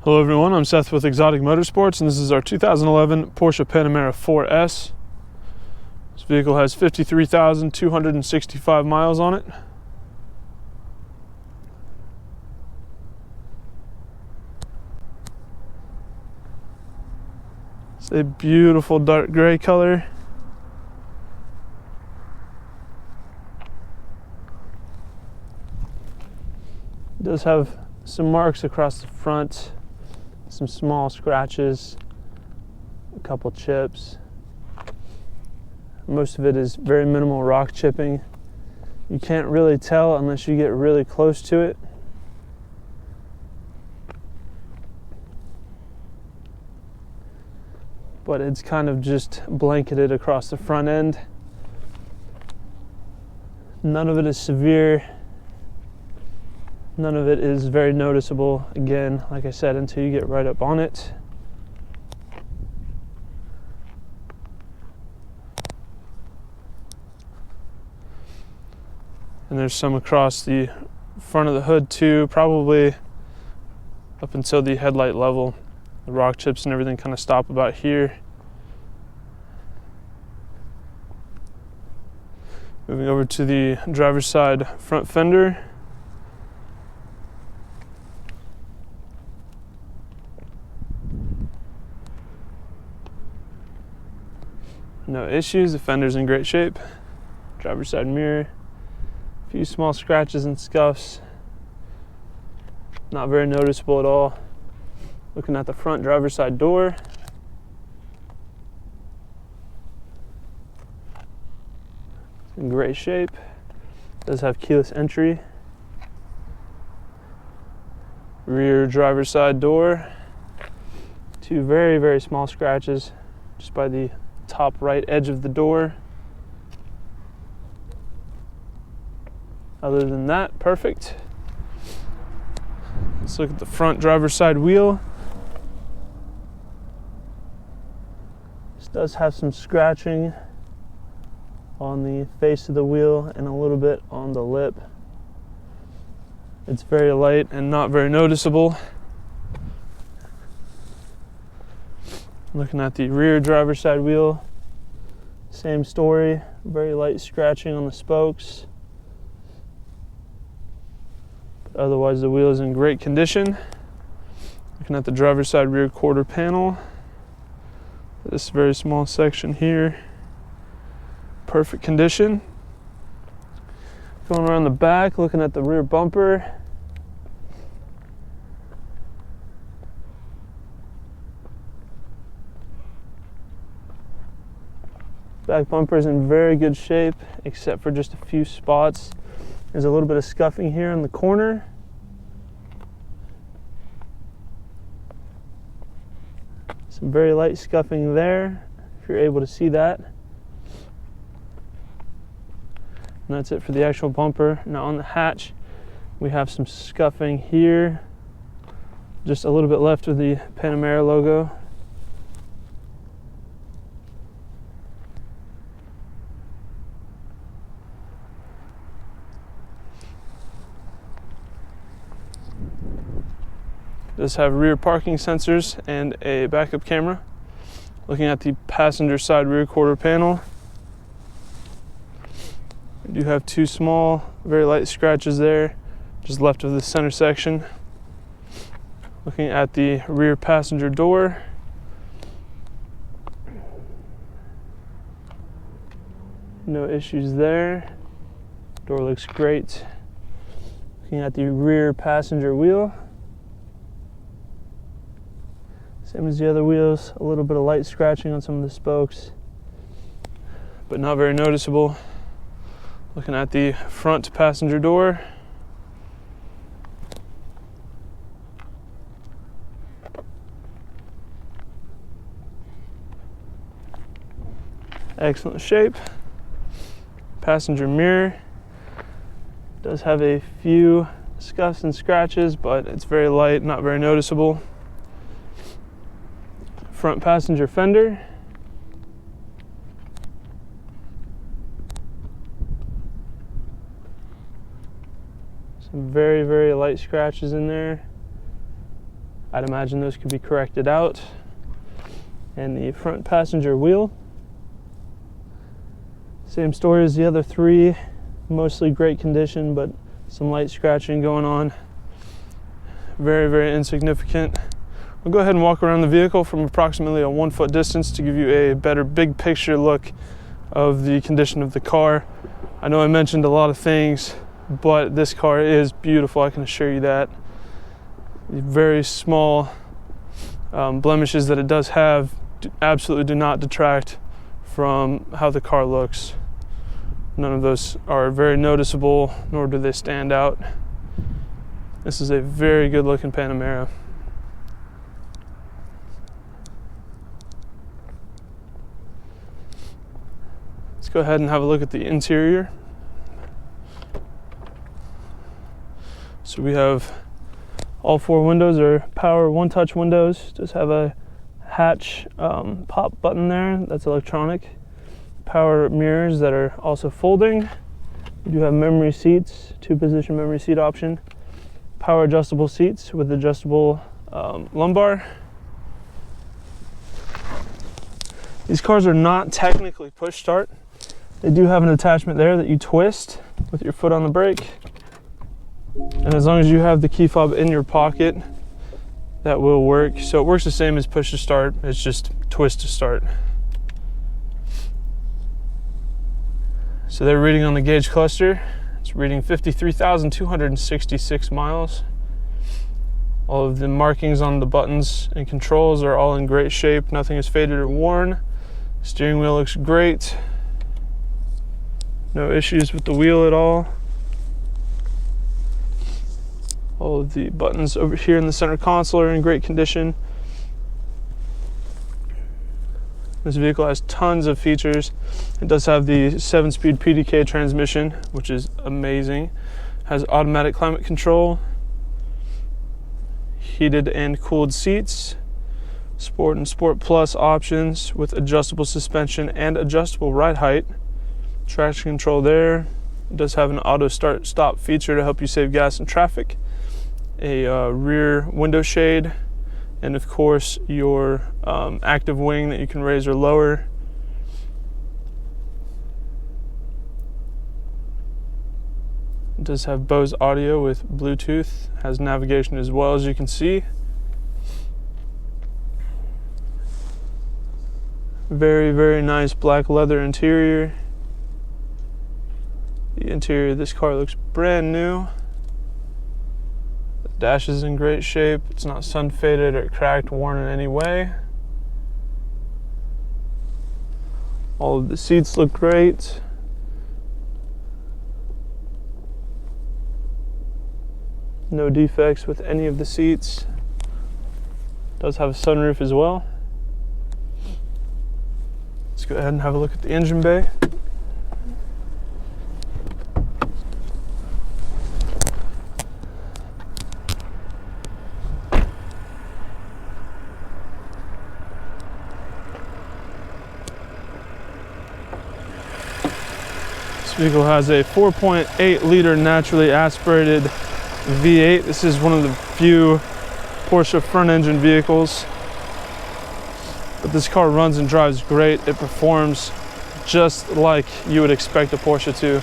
Hello everyone, I'm Seth with Exotic Motorsports, and this is our 2011 Porsche Panamera 4S. This vehicle has 53,265 miles on it. It's a beautiful dark gray color. It does have some marks across the front, some small scratches, a couple chips. Most of it is very minimal rock chipping. You can't really tell unless you get really close to it. But it's kind of just blanketed across the front end. None of it is severe. None of it is very noticeable, again, like I said, until you get right up on it. And there's some across the front of the hood too, probably up until the headlight level. The rock chips and everything kind of stop about here. Moving over to the driver's side front fender. No issues, the fender's in great shape. Driver's side mirror, a few small scratches and scuffs. Not very noticeable at all. Looking at the front driver's side door. It's in great shape. Does have keyless entry. Rear driver's side door. Two very, very small scratches just by the top right edge of the door. Other than that, perfect. Let's look at the front driver's side wheel. This does have some scratching on the face of the wheel and a little bit on the lip. It's very light and not very noticeable. Looking at the rear driver's side wheel, same story, very light scratching on the spokes. But otherwise the wheel is in great condition. Looking at the driver's side rear quarter panel, this very small section here, perfect condition. Going around the back, looking at the rear bumper. Back bumper is in very good shape, except for just a few spots. There's a little bit of scuffing here in the corner. Some very light scuffing there, if you're able to see that. And that's it for the actual bumper. Now on the hatch, we have some scuffing here. Just a little bit left of the Panamera logo. Does have rear parking sensors and a backup camera. Looking at the passenger side rear quarter panel, we do have two small, very light scratches there, just left of the center section. Looking at the rear passenger door, no issues there. Door looks great. Looking at the rear passenger wheel, same as the other wheels, a little bit of light scratching on some of the spokes, but not very noticeable. Looking at the front passenger door, excellent shape. Passenger mirror does have a few scuffs and scratches, but it's very light, not very noticeable. Front passenger fender. Some very, very light scratches in there. I'd imagine those could be corrected out. And the front passenger wheel, same story as the other three, mostly great condition, but some light scratching going on. Very, very insignificant. I'll go ahead and walk around the vehicle from approximately a 1 foot distance to give you a better big picture look of the condition of the car. I know I mentioned a lot of things, but this car is beautiful, I can assure you that. The very small blemishes that it does have absolutely do not detract from how the car looks. None of those are very noticeable, nor do they stand out. This is a very good looking Panamera. Let's go ahead and have a look at the interior. So we have all four windows are power one-touch windows. Just have a hatch pop button there that's electronic. Power mirrors that are also folding. You do have memory seats, 2-position memory seat option. Power adjustable seats with adjustable lumbar. These cars are not technically push start. They do have an attachment there that you twist with your foot on the brake. And as long as you have the key fob in your pocket, that will work. So it works the same as push to start, it's just twist to start. So they're reading on the gauge cluster. It's reading 53,266 miles. All of the markings on the buttons and controls are all in great shape. Nothing is faded or worn. Steering wheel looks great. No issues with the wheel at all. All of the buttons over here in the center console are in great condition. This vehicle has tons of features. It does have the 7-speed PDK transmission, which is amazing. It has automatic climate control, heated and cooled seats, Sport and Sport Plus options with adjustable suspension and adjustable ride height. Traction control there. It does have an auto start stop feature to help you save gas in traffic. A rear window shade, and of course your active wing that you can raise or lower. It does have Bose audio with Bluetooth, has navigation as well, as you can see. Very, very nice black leather interior. The interior of this car looks brand new. The dash is in great shape. It's not sun faded or cracked, worn in any way. All of the seats look great. No defects with any of the seats. It does have a sunroof as well. Let's go ahead and have a look at the engine bay. This vehicle has a 4.8 liter naturally aspirated V8. This is one of the few Porsche front engine vehicles, but this car runs and drives great. It performs just like you would expect a Porsche to.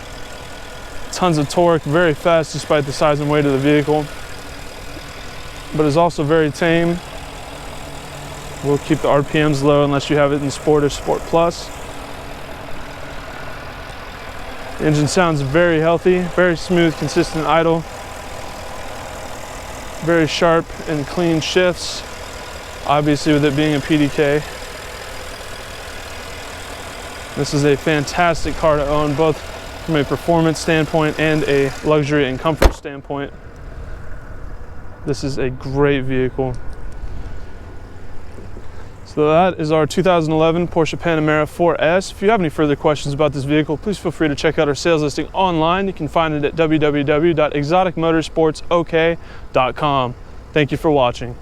Tons of torque, very fast despite the size and weight of the vehicle, but is also very tame. We'll keep the RPMs low unless you have it in Sport or Sport Plus. The engine sounds very healthy, very smooth, consistent idle. Very sharp and clean shifts, obviously with it being a PDK. This is a fantastic car to own, both from a performance standpoint and a luxury and comfort standpoint. This is a great vehicle. So that is our 2011 Porsche Panamera 4S. If you have any further questions about this vehicle, please feel free to check out our sales listing online. You can find it at www.exoticmotorsportsok.com. Thank you for watching.